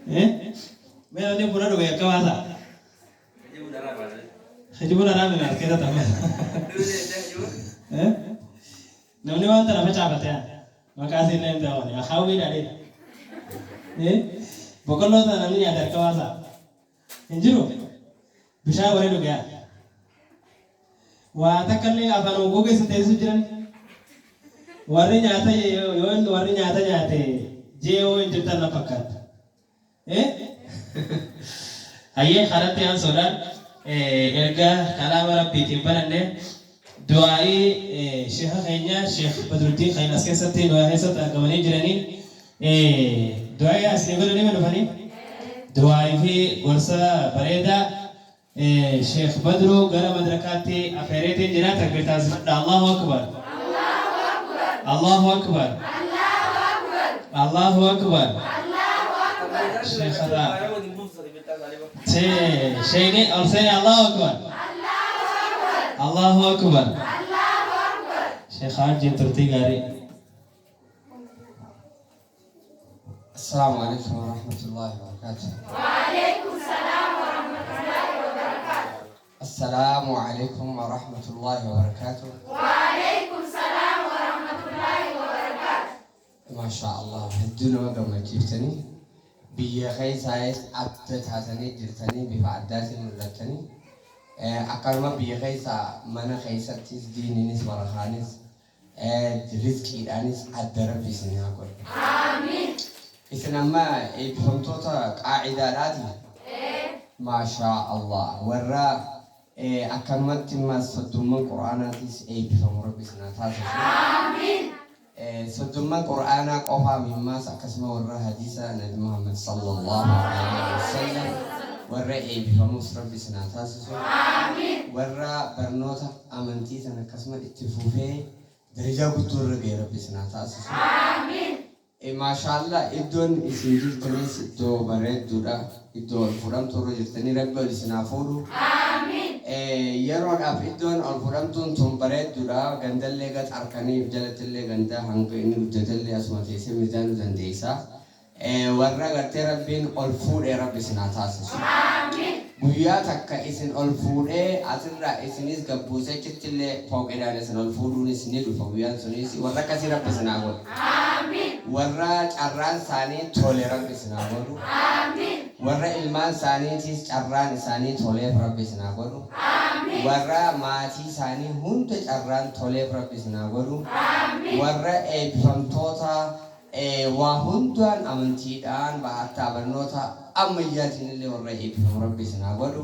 Mee namni buna dhuge akka baasa. Hajibuna raame na keda tamma. Namni waan tana facaafate maqaa siinee hin ta'u yaa hawwii dhaadhee. Boqqolloo sana namni nyaata akka baasa. Hin jiru. Bishaan waree dhugaa. Waa takka illee afaan oguu keessa teessu jiran. Warri nyaata yoo warri nyaata nyaate jeewoo hin jirtan na fakkaata. Hayyee kanatti aan sodaan erga kalaama rabbiitiin bananne du'aa'ii sheekha keenya Sheekh Badruddin Khayr as keessatti du'aa keessatti argamanii jiranii du'aa'ii asii godhanii ma dhufanii du'aa'ii fi gorsa bareedaa Sheekh Badru gara madrakaatti afeereetiin jira takbirtaasifadha. Allahu akbar. Allahu akbar. Allahu akbar. Sheekh Sheikh Al-Sani Allahu akbar. Allahu akbar. Sheikh Haji turti gari. Assalamu alaikum warahmatullahi wabarakatuh. Waalaikumsalam warahmatullahi wabarakatuh. Assalamu alaikum warahmatullahi wabarakatuh. Waalaikumsalam warahmatullahi wabarakatuh. Masha Allah, hedduun gammachiiftanii biyya keessaayis abdatanii jirtanii bifa addaatiin mul'atanii akkasuma biyya keessaa mana keessattis diiniinis barakaanis rizqiidhaanis adda rabbi isin haa godhu. Amiin. Isin amma eebbifamtoota qaacidaadhaati. Masha Allah, warra akkanumatti immas soddumman quraanaatis eebbifamu rabbi isin haa taasisu. Amiin. Soddumman quraanaa qofaa mimmaas akkasuma warra hadiisa Nabi Muhammad sallallahu alaihi wasallam warra eebbifamus rabbi isin haa taasisu. Amiin. Warra barnoota amantii sana akkasuma itti fufee darajaa guddoo irra ga'e rabbi isin haa taasisu. Amiin. Maashaallah iddoon isin jirtanis iddoo bareedduudha. Iddoo ol fudhamtu irra jirtanii rabbi ol isin haa fuudhu. Amiin. Yeroodhaaf iddoon ol fudhamtuun tun bareedduudha. Gandallee gad harkanii jalattillee gandaa hanga inni guddatellee asuma teessee miizaanuu dandeessa. Warra gartee rabbiin ol fuudhee rabbi isin haa taasisu. Amiin. Guyyaa takka isin ol fuudhee asirraa isinis gabbuusee chittillee pooqedhaan isin ol fuudhuunis ni dhufa guyyaan sunis warra akkasii rabbi isin haa godhu. Amiin. Warra carraan isaanii tole rabbi isin haa godhu. Amiin. Warra ilmaan isaaniitis carraan isaanii toleef rabbi isin haa godhu. Amiin. Warra maatii isaanii hunda carraan toleef rabbi isin haa godhu. Amiin. Warra eebbifamtoota waa hundaan amantiidhaan ba'attaa barnoota ammayyaatiin illee warra eebbifamu rabbi isin haa godhu.